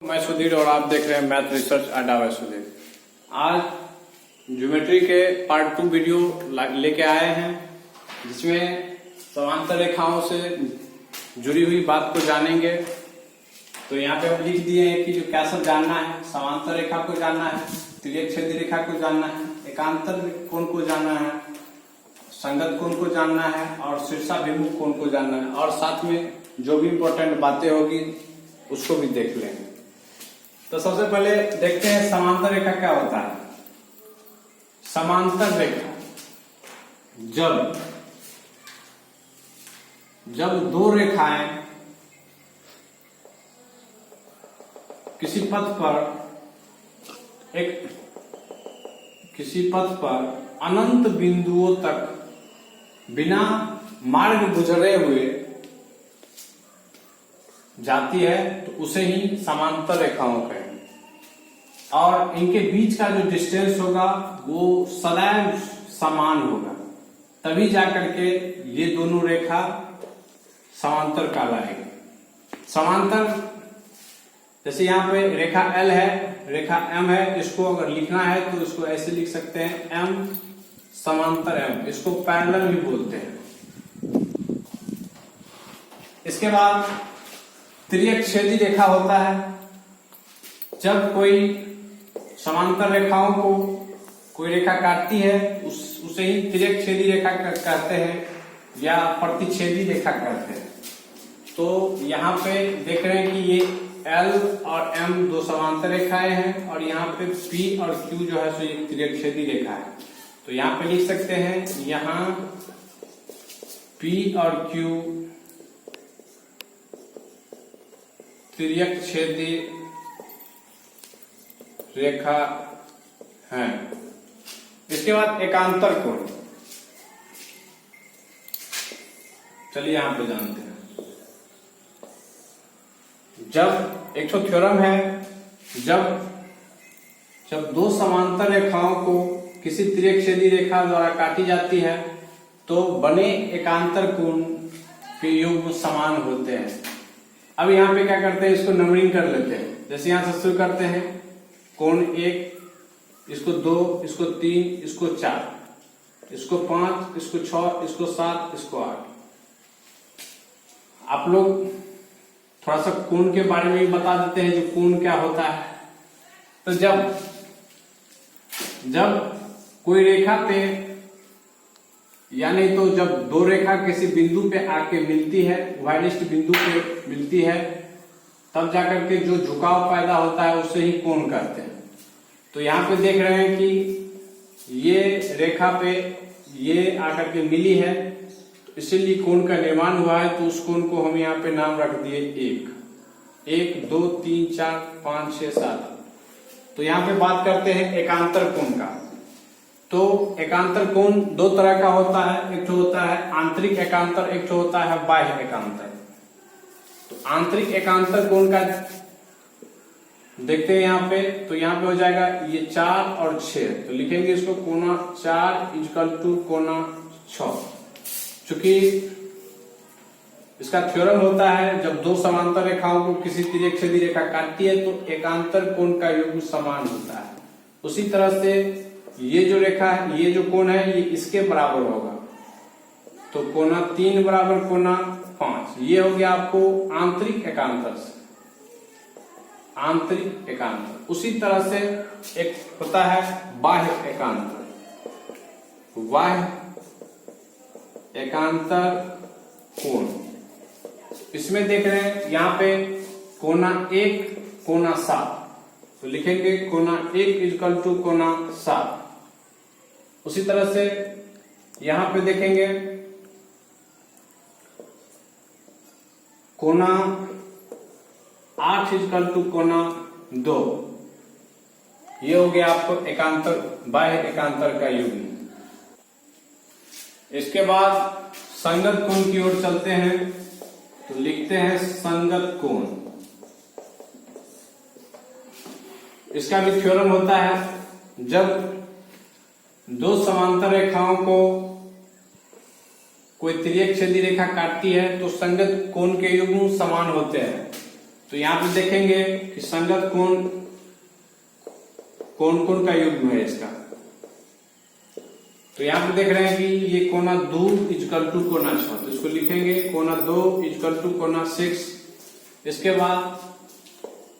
मैं सुधीर और आप देख रहे हैं मैथ रिसर्च अड्डा बाय सुधीर। आज ज्योमेट्री के पार्ट 2 वीडियो लेके आए हैं, जिसमें समांतर रेखाओं से जुड़ी हुई बात को जानेंगे। तो यहाँ पे हम लिख दिए हैं कि जो क्या सब जानना है, समांतर रेखा को जानना है, तिर्यक-छेदी रेखा को जानना है, एकांतर कोण को जानना है, संगत कोण को जानना है और शीर्षाभिमुख कोण को जानना है, और साथ में जो भी इंपॉर्टेंट बातें होगी उसको भी देख लेंगे। तो सबसे पहले देखते हैं समांतर रेखा क्या होता है। समांतर रेखा जब दो रेखाएं किसी पथ पर अनंत बिंदुओं तक बिना मार्ग गुजरे हुए जाती है तो उसे ही समांतर रेखाओं कहेंगे। और इनके बीच का जो डिस्टेंस होगा वो सदैव समान होगा, तभी जाकर के ये दोनों रेखा समांतर कहलाएगी। समांतर जैसे यहाँ पे रेखा L है, रेखा M है, इसको अगर लिखना है तो इसको ऐसे लिख सकते हैं M समांतर M, इसको पैरेलल भी बोलते हैं। इसके बाद तिर्यक-छेदी रेखा होता है। जब कोई समांतर रेखाओं को कोई रेखा काटती है उसे ही तिर्यक-छेदी रेखा कहते हैं या प्रतिच्छेदी रेखा कहते हैं। तो यहाँ पे देख रहे हैं कि ये L और M दो समांतर रेखाएं हैं और यहाँ पे P और Q जो है सो एक तिर्यक-छेदी रेखा है। तो यहाँ पे लिख सकते हैं, यहाँ P और Q तिर्यक-छेदी रेखा है। इसके बाद एकांतर कोण, चलिए यहां पे जानते हैं। जब एक तो थ्योरम है, जब दो समांतर रेखाओं को किसी तिर्यक-छेदी रेखा द्वारा काटी जाती है तो बने एकांतर कोण के योग समान होते हैं। अब यहाँ पे क्या करते हैं, इसको नंबरिंग कर लेते हैं। जैसे यहां से शुरू करते हैं, कोण 1, इसको 2, इसको 3, इसको 4, इसको 5, इसको 6, इसको 7, इसको 8। आप लोग थोड़ा सा कोण के बारे में भी बता देते हैं, जो कोण क्या होता है। तो जब कोई रेखा पे, यानी तो जब दो रेखा किसी बिंदु पे आके मिलती है, वाइनिष्ट बिंदु पे मिलती है, तब जाकर के जो झुकाव पैदा होता है उसे ही कोण कहते हैं। तो यहाँ पे देख रहे हैं कि ये रेखा पे ये आकर के मिली है, इसीलिए कोण का निर्माण हुआ है। तो उस कोण को हम यहाँ पे नाम रख दिए 1, 2, 3, 4, 5, 6, 7। तो यहाँ पे बात करते हैं एकांतर कोण का। तो एकांतर कोण दो तरह का होता है, एक तो होता है आंतरिक एकांतर, एक तो होता है बाह्य एकांतर। तो आंतरिक एकांतर कोण का देखते हैं यहाँ पे, तो यहाँ पे हो जाएगा ये 4 और 6, तो लिखेंगे इसको कोना 4 = कोना 6। चूंकि इसका थ्योरम होता है, जब दो समांतर रेखाओं को किसी तिर्यक-छेदी रेखा काटती है तो एकांतर कोण का योग समान होता है। उसी तरह से ये जो रेखा है, ये जो कोण है, ये इसके बराबर होगा। तो कोना 3 बराबर कोना 5, ये हो गया आपको आंतरिक एकांतर से, आंतरिक एकांतर। उसी तरह से एक होता है बाह्य एकांतर, बाह्य एकांतर कोण। इसमें देख रहे हैं यहाँ पे कोना 1, कोना 7, तो लिखेंगे कोना 1 = कोना 7। उसी तरह से यहां पे देखेंगे कोना 8 = कोना 2, ये हो गया आपको एकांतर, बाह्य एकांतर का योग। इसके बाद संगत कोण की ओर चलते हैं, तो लिखते हैं संगत कोण। इसका भी थ्योरम होता है, जब दो समांतर रेखाओं को कोई तिर्यक-छेदी रेखा काटती है तो संगत कोण के युग्म समान होते हैं। तो यहाँ पे देखेंगे कि संगत कोण कौन कौन का युग्म है इसका। तो यहाँ पे देख रहे हैं कि ये कोना 2 इक्वल टू कोना 6, तो इसको लिखेंगे कोना 2 इक्वल टू कोना 6। इसके बाद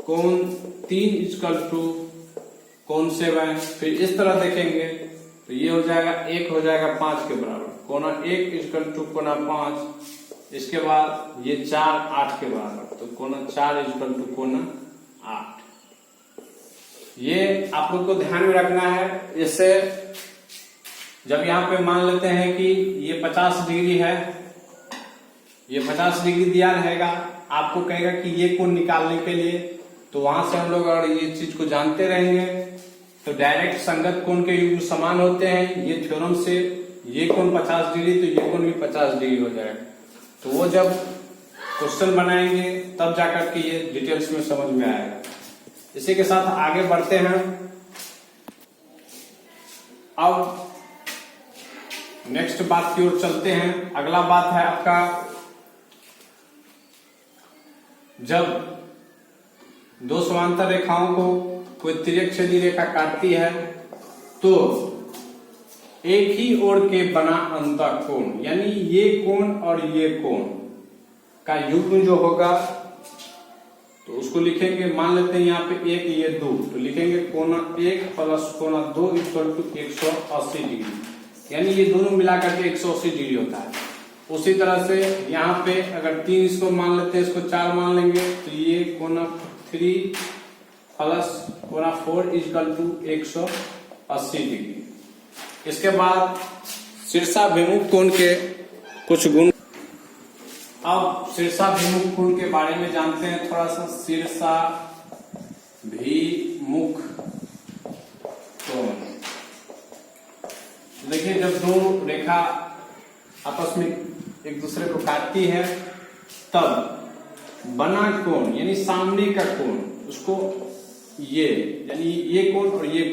कोण 3 इक्वल टू कोण 7। फिर इस तरह देखेंगे तो ये हो जाएगा 1 हो जाएगा 5 के बराबर, कोना 1 इक्वल टू कोना 5। इसके बाद ये 4 8 के बराबर, तो कोना 4 इक्वल टू कोना 8। ये आप लोग को ध्यान में रखना है। इससे जब यहाँ पे मान लेते हैं कि ये 50 डिग्री है, ये 50 डिग्री दिया रहेगा, आपको कहेगा कि ये कोण निकालने के लिए, तो वहां से हम लोग अगर ये चीज को जानते रहेंगे तो डायरेक्ट संगत कोण के युग्म समान होते हैं। ये थ्योरम से ये कोण 50 डिग्री तो ये कोण भी 50 डिग्री हो जाएगा। तो वो जब क्वेश्चन बनाएंगे तब जाकर के ये डिटेल्स में समझ में आएगा। इसी के साथ आगे बढ़ते हैं। अब नेक्स्ट बात की ओर चलते हैं। अगला बात है आपका, जब दो समांतर रेखाओं को कोई तिर्यकछेदी रेखा काटती है तो एक ही ओर के बना अंतःकोण, यानी ये कोण और ये कोण का युग्म जो होगा तो उसको लिखेंगे। मान लेते हैं यहाँ पे 1 ये 2, तो लिखेंगे कोना 1 प्लस कोना 2 इक्वल टू 180 डिग्री, यानी ये दोनों मिलाकर के 180 डिग्री होता है। उसी तरह से यहाँ पे अगर 3 इसको मान लेते हैं, इसको 4 मान लेंगे, तो ये कोना 3 प्लस कोना 4 इक्वल टू 180 डिग्री। इसके बाद शीर्षाभिमुख कोण के कुछ गुण। अब शीर्षाभिमुख कोण के बारे में जानते हैं थोड़ा सा। शीर्षाभिमुख कोण, देखिए जब दो रेखा आपस में एक दूसरे को काटती है तब बना कोण यानी सामने का कोण, उसको ये यानी ये कोण और ये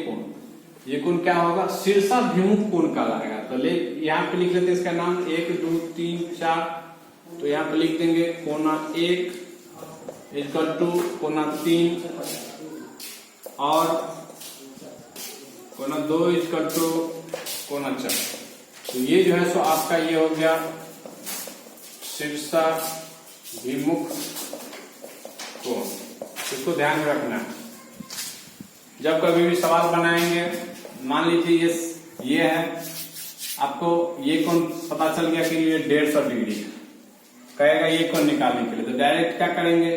कोण क्या होगा, शीर्षाभिमुख कोण कहलाएगा। तो यहाँ पे लिख लेते हैं इसका नाम 1 2 3 4। तो यहाँ पे लिख देंगे कोना 1 इक्वल टू कोना 3 और कोना 2 इक्वल टू कोना 4। तो ये जो है सो आपका ये हो गया शीर्षाभिमुख कोण। इसको ध्यान में रखना है। जब कभी भी सवाल बनाएंगे, मान लीजिए ये है, आपको ये कोण पता चल गया कि ये 150 डिग्री है, कहेगा ये कोण निकालने के लिए, तो डायरेक्ट क्या करेंगे,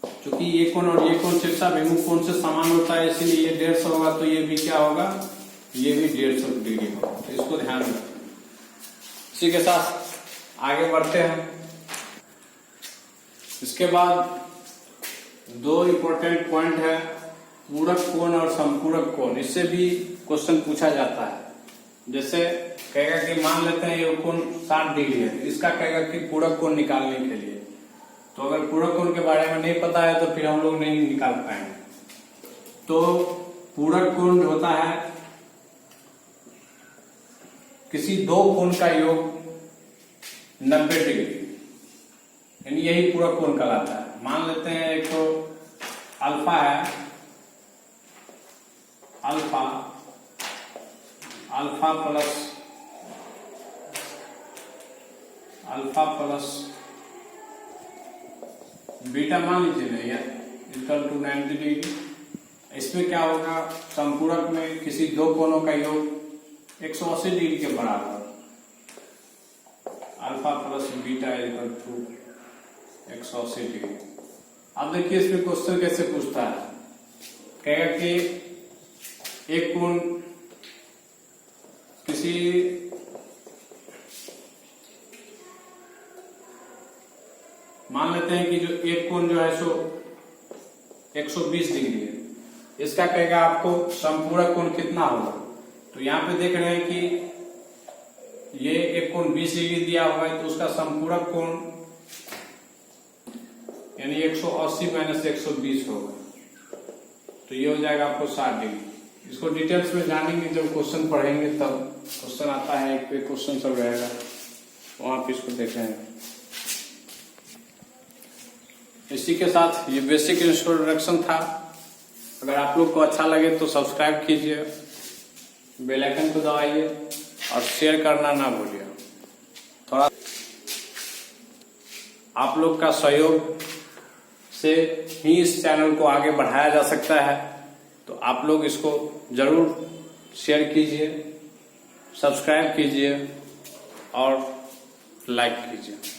क्योंकि ये कोण और ये कोण शीर्षाभिमुख कोण से समान होता है, इसीलिए ये 150 होगा, तो ये भी क्या होगा, ये भी 150 डिग्री होगा। तो इसको ध्यान रखें। इसी के साथ आगे बढ़ते हैं। इसके बाद 2 इंपॉर्टेंट पॉइंट है, पूरक कोण और संपूरक कोण। इससे भी क्वेश्चन पूछा जाता है। जैसे कहेगा कि मान लेते हैं ये कोण 60 डिग्री है, इसका कहेगा कि पूरक कोण निकालने के लिए। तो अगर पूरक कोण के बारे में नहीं पता है तो फिर हम लोग नहीं निकाल पाएंगे। तो पूरक कोण होता है किसी दो कोण का योग 90 डिग्री, यानी यही पूरक कोण कहलाता है। मान लेते हैं एक तो अल्फा है, अल्फा प्लस बीटा मान लीजिए ना, इक्वल टू 90 डिग्री। इसमें क्या होगा, संपूरक में किसी दो कोणों का योग 180 डिग्री के बराबर, alpha plus beta equal to 180 degree. अब देखिए इसमें क्वेश्चन कैसे पूछता है, कहेगा कि एक कोण किसी मान लेते हैं कि जो एक कोण जो है सो 120 डिग्री है, इसका कहेगा आपको संपूरक कोण कितना होगा। तो यहाँ पे देख रहे हैं कि ये एक कोण 20 डिग्री दिया हुआ है, तो उसका संपूरक कोण यानी 180 माइनस 120 होगा, तो ये हो जाएगा आपको 60 डिग्री। इसको डिटेल्स में जानेंगे जब क्वेश्चन पढ़ेंगे, तब क्वेश्चन आता है, एक क्वेश्चन सब रहेगा, वहां पे इसको देखेंगे। इसी के साथ ये बेसिक इंट्रोडक्शन था। अगर आप लोग को अच्छा लगे तो सब्सक्राइब कीजिए, बेल आइकन को दबाइए और शेयर करना ना भूलिए। थोड़ा आप लोग का सहयोग से ही इस चैनल को आगे बढ़ाया जा सकता है, तो आप लोग इसको जरूर शेयर कीजिए, सब्सक्राइब कीजिए और लाइक कीजिए।